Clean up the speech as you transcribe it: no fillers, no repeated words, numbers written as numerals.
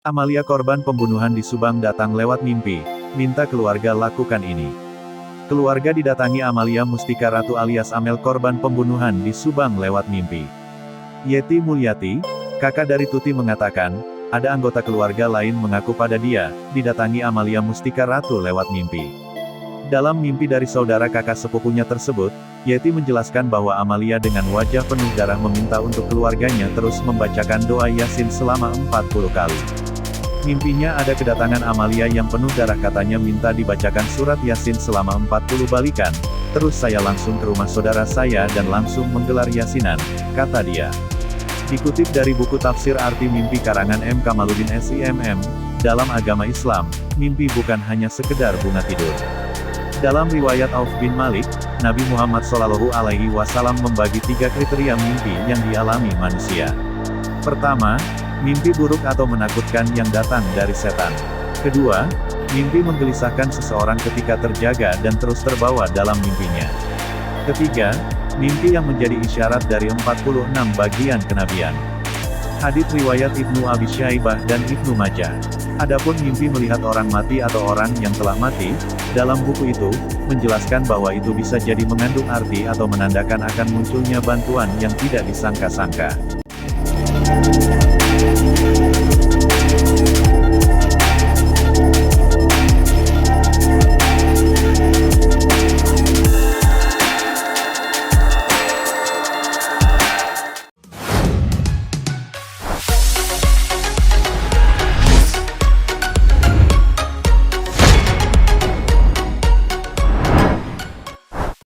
Amalia korban pembunuhan di Subang datang lewat mimpi, minta keluarga lakukan ini. Keluarga didatangi Amalia Mustika Ratu alias Amel korban pembunuhan di Subang lewat mimpi. Yeti Mulyati, kakak dari Tuti mengatakan, ada anggota keluarga lain mengaku pada dia, didatangi Amalia Mustika Ratu lewat mimpi. Dalam mimpi dari saudara kakak sepupunya tersebut, Yeti menjelaskan bahwa Amalia dengan wajah penuh darah meminta untuk keluarganya terus membacakan doa Yasin selama 40 kali. Mimpinya ada kedatangan Amalia yang penuh darah katanya minta dibacakan surat Yasin selama 40 balikan, terus saya langsung ke rumah saudara saya dan langsung menggelar Yasinan, kata dia. Dikutip dari buku Tafsir Arti Mimpi karangan M. Kamaluddin SIMM, dalam agama Islam, mimpi bukan hanya sekedar bunga tidur. Dalam riwayat Auf bin Malik, Nabi Muhammad SAW membagi 3 kriteria mimpi yang dialami manusia. Pertama, mimpi buruk atau menakutkan yang datang dari setan. Kedua, mimpi menggelisahkan seseorang ketika terjaga dan terus terbawa dalam mimpinya. Ketiga, mimpi yang menjadi isyarat dari 46 bagian kenabian. Hadits riwayat Ibnu Abi Syaibah dan Ibnu Majah. Adapun mimpi melihat orang mati atau orang yang telah mati, dalam buku itu, menjelaskan bahwa itu bisa jadi mengandung arti atau menandakan akan munculnya bantuan yang tidak disangka-sangka.